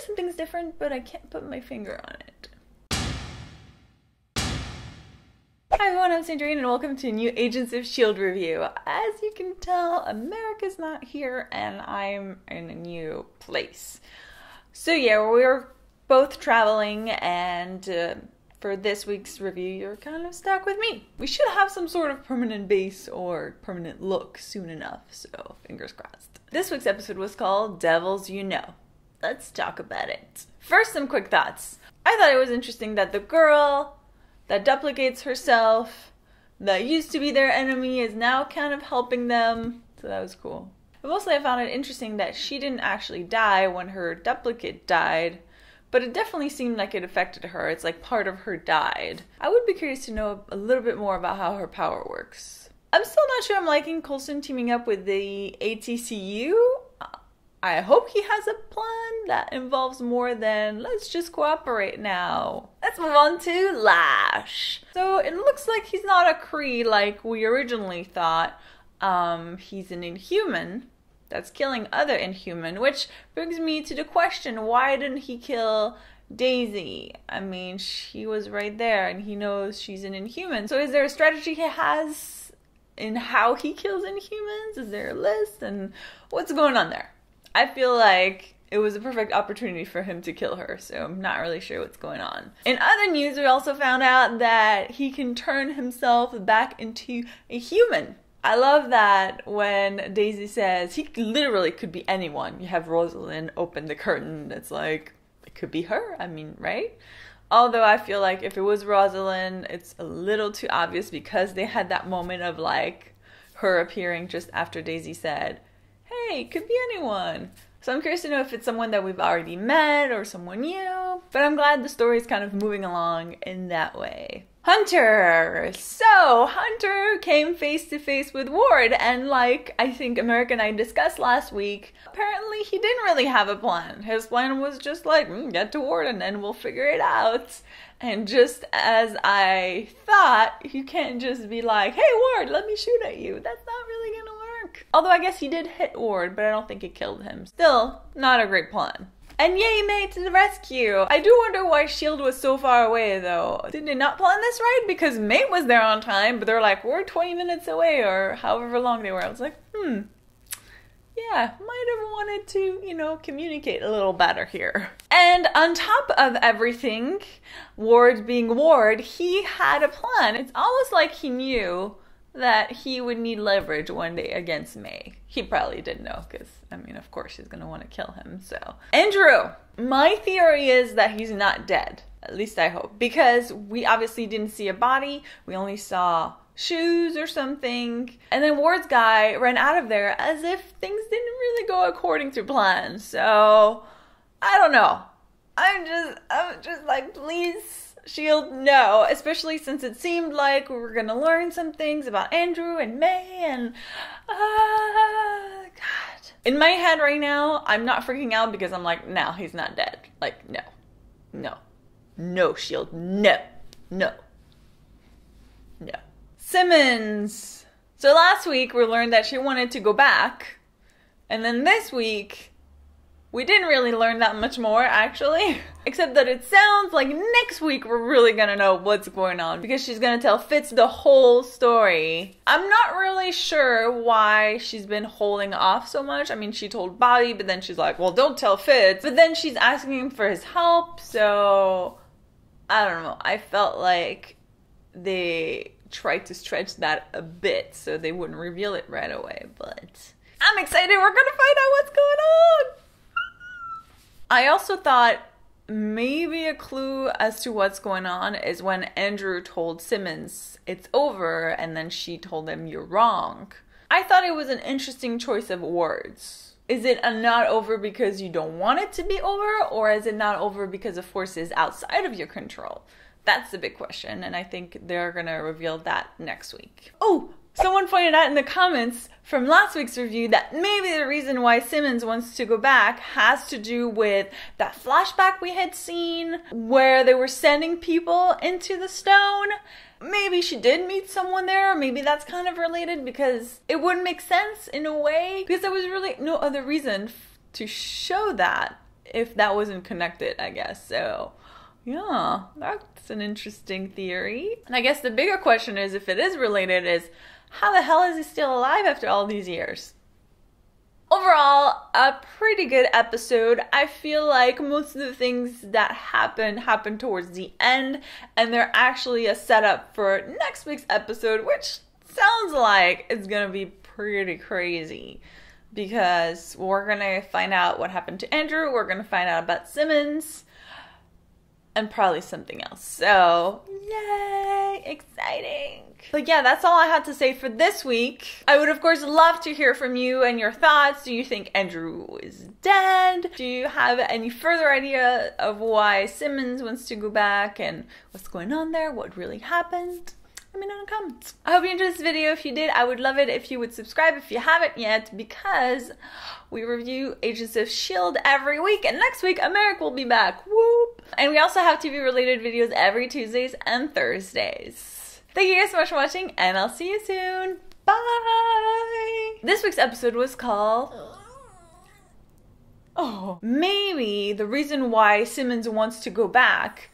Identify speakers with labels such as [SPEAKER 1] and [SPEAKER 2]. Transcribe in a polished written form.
[SPEAKER 1] something's different, but I can't put my finger on it. Hi everyone, I'm Sandrine and welcome to a new Agents of S.H.I.E.L.D. review. As you can tell, America's not here and I'm in a new place. So yeah, we're both traveling and for this week's review, you're kind of stuck with me. We should have some sort of permanent base or permanent look soon enough, so fingers crossed. This week's episode was called Devils You Know. Let's talk about it. First, some quick thoughts. I thought it was interesting that the girl that duplicates herself, that used to be their enemy, is now kind of helping them. So that was cool. But mostly I found it interesting that she didn't actually die when her duplicate died, but it definitely seemed like it affected her. It's like part of her died. I would be curious to know a little bit more about how her power works. I'm still not sure I'm liking Coulson teaming up with the ATCU. I hope he has a plan that involves more than let's just cooperate now. Let's move on to Lash. So it looks like he's not a Kree like we originally thought. He's an Inhuman that's killing other Inhuman, which brings me to the question, why didn't he kill Daisy? I mean, she was right there and he knows she's an Inhuman. So is there a strategy he has in how he kills Inhumans? Is there a list? And what's going on there? I feel like it was a perfect opportunity for him to kill her, so I'm not really sure what's going on. In other news, we also found out that he can turn himself back into a human. I love that when Daisy says, he literally could be anyone. You have Rosalind open the curtain, it's like, it could be her, I mean, right? Although I feel like if it was Rosalind, it's a little too obvious because they had that moment of like, her appearing just after Daisy said, hey, it could be anyone. So I'm curious to know if it's someone that we've already met or someone new. But I'm glad the story is kind of moving along in that way. Hunter! So, Hunter came face to face with Ward, and like I think Americ and I discussed last week, apparently he didn't really have a plan. His plan was just like, get to Ward and then we'll figure it out. And just as I thought, you can't just be like, hey Ward, let me shoot at you. That's not really gonna work. Although I guess he did hit Ward, but I don't think it killed him. Still, not a great plan. And yay, May to the rescue! I do wonder why S.H.I.E.L.D. was so far away though. Did they not plan this right? Because May was there on time, but they're like, we're 20 minutes away or however long they were. I was like, yeah, might have wanted to, you know, communicate a little better here. And on top of everything, Ward being Ward, he had a plan. It's almost like he knew that he would need leverage one day against May. He probably didn't know because, I mean, of course she's gonna want to kill him, so. Andrew! My theory is that he's not dead. At least I hope. Because we obviously didn't see a body. We only saw shoes or something. And then Ward's guy ran out of there as if things didn't really go according to plan. So, I don't know. I'm just like, please, S.H.I.E.L.D., no, especially since it seemed like we were gonna learn some things about Andrew and May and God. In my head right now, I'm not freaking out because I'm like, no, he's not dead. Like, no, S.H.I.E.L.D., no. Simmons. So last week we learned that she wanted to go back, and then this week we didn't really learn that much more, actually. Except that it sounds like next week we're really gonna know what's going on because she's gonna tell Fitz the whole story. I'm not really sure why she's been holding off so much. I mean, she told Bobby, but then she's like, well, don't tell Fitz. But then she's asking him for his help, so I don't know. I felt like they tried to stretch that a bit so they wouldn't reveal it right away, but I'm excited. We're gonna find out what's going on. I also thought maybe a clue as to what's going on is when Andrew told Simmons it's over and then she told him you're wrong. I thought it was an interesting choice of words. Is it a not over because you don't want it to be over, or is it not over because of forces outside of your control? That's the big question, and I think they're gonna reveal that next week. Oh! Someone pointed out in the comments from last week's review that maybe the reason why Simmons wants to go back has to do with that flashback we had seen where they were sending people into the stone. Maybe she did meet someone there, or maybe that's kind of related because it wouldn't make sense in a way because there was really no other reason to show that if that wasn't connected, I guess. So yeah, that's an interesting theory. And I guess the bigger question is, if it is related, is how the hell is he still alive after all these years? Overall, a pretty good episode. I feel like most of the things that happen towards the end, and they're actually a setup for next week's episode, which sounds like it's gonna be pretty crazy, because we're gonna find out what happened to Andrew, we're gonna find out about Simmons, and probably something else. So, yay, exciting. But yeah, that's all I had to say for this week. I would, of course, love to hear from you and your thoughts. Do you think Andrew is dead? Do you have any further idea of why Simmons wants to go back and what's going on there? What really happened? Let me know in the comments. I hope you enjoyed this video. If you did, I would love it if you would subscribe if you haven't yet, because we review Agents of S.H.I.E.L.D. every week, and next week Americ will be back. Whoop! And we also have TV related videos every Tuesdays and Thursdays. Thank you guys so much for watching, and I'll see you soon. Bye! This week's episode was called... Oh, maybe the reason why Simmons wants to go back